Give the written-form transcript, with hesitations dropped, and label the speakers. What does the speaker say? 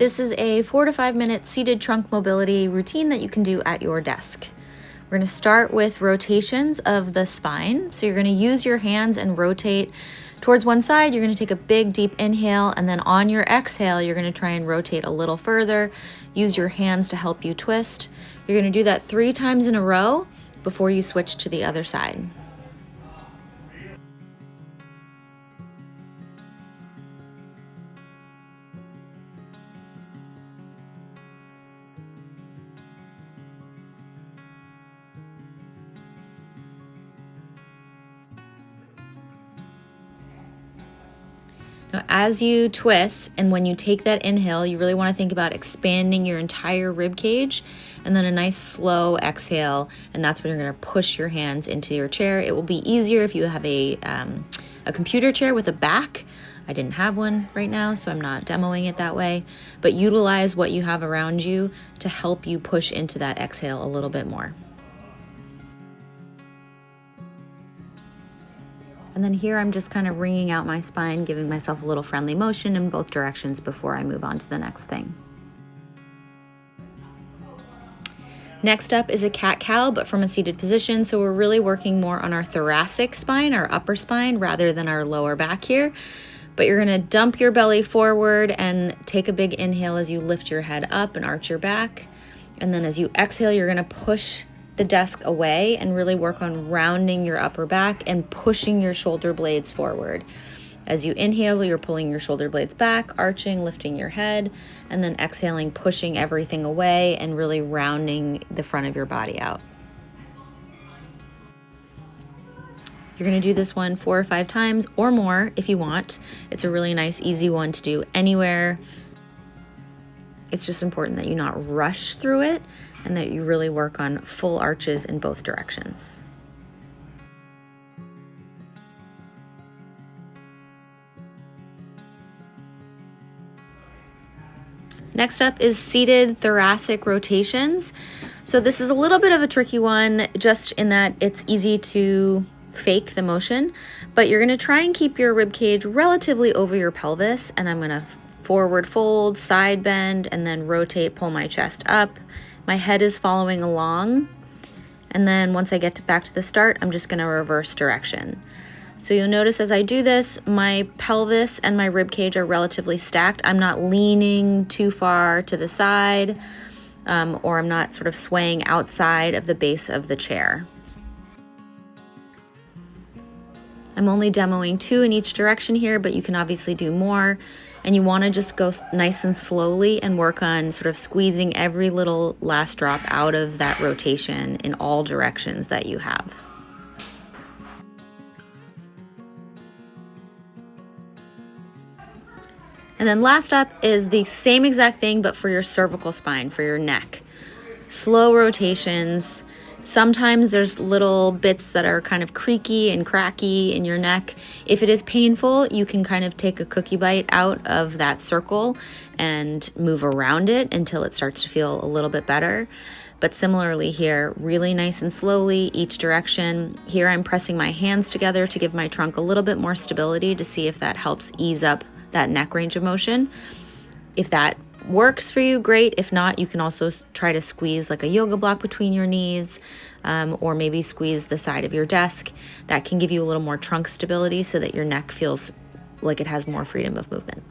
Speaker 1: This is a 4 to 5 minute seated trunk mobility routine that you can do at your desk. We're going to start with rotations of the spine. So you're going to use your hands and rotate towards one side. You're going to take a big deep inhale, and then on your exhale, you're going to try and rotate a little further. Use your hands to help you twist. You're going to do that 3 times in a row before you switch to the other side. Now, as you twist and when you take that inhale, you really want to think about expanding your entire rib cage, and then a nice slow exhale, and that's when you're going to push your hands into your chair. It will be easier if you have a computer chair with a back. I didn't have one right now, so I'm not demoing it that way, but utilize what you have around you to help you push into that exhale a little bit more. And then here I'm just kind of wringing out my spine, giving myself a little friendly motion in both directions before I move on to the next thing. Next up is a cat-cow, but from a seated position. So we're really working more on our thoracic spine, our upper spine, rather than our lower back here. But you're gonna dump your belly forward and take a big inhale as you lift your head up and arch your back. And then as you exhale, you're gonna push the desk away and really work on rounding your upper back and pushing your shoulder blades forward. As you inhale, you're pulling your shoulder blades back, arching, lifting your head, and then exhaling, pushing everything away and really rounding the front of your body out. You're going to do this one 4 or 5 times or more if you want. It's a really nice, easy one to do anywhere. It's just important that you not rush through it and that you really work on full arches in both directions. Next up is seated thoracic rotations. So this is a little bit of a tricky one, just in that it's easy to fake the motion, but you're gonna try and keep your rib cage relatively over your pelvis, and I'm gonna forward fold, side bend, and then rotate, pull my chest up. My head is following along, and then once I get back to the start, I'm just gonna reverse direction. So you'll notice as I do this, my pelvis and my rib cage are relatively stacked. I'm not leaning too far to the side, or I'm not sort of swaying outside of the base of the chair. I'm only demoing 2 in each direction here, but you can obviously do more. And you want to just go nice and slowly and work on sort of squeezing every little last drop out of that rotation in all directions that you have. And then last up is the same exact thing, but for your cervical spine, for your neck. Slow rotations. Sometimes there's little bits that are kind of creaky and cracky in your neck. If it is painful, you can kind of take a cookie bite out of that circle and move around it until it starts to feel a little bit better. But similarly here, really nice and slowly, each direction. Here I'm pressing my hands together to give my trunk a little bit more stability to see if that helps ease up that neck range of motion. If that works for you, great. If not, you can also try to squeeze like a yoga block between your knees, or maybe squeeze the side of your desk. That can give you a little more trunk stability so that your neck feels like it has more freedom of movement.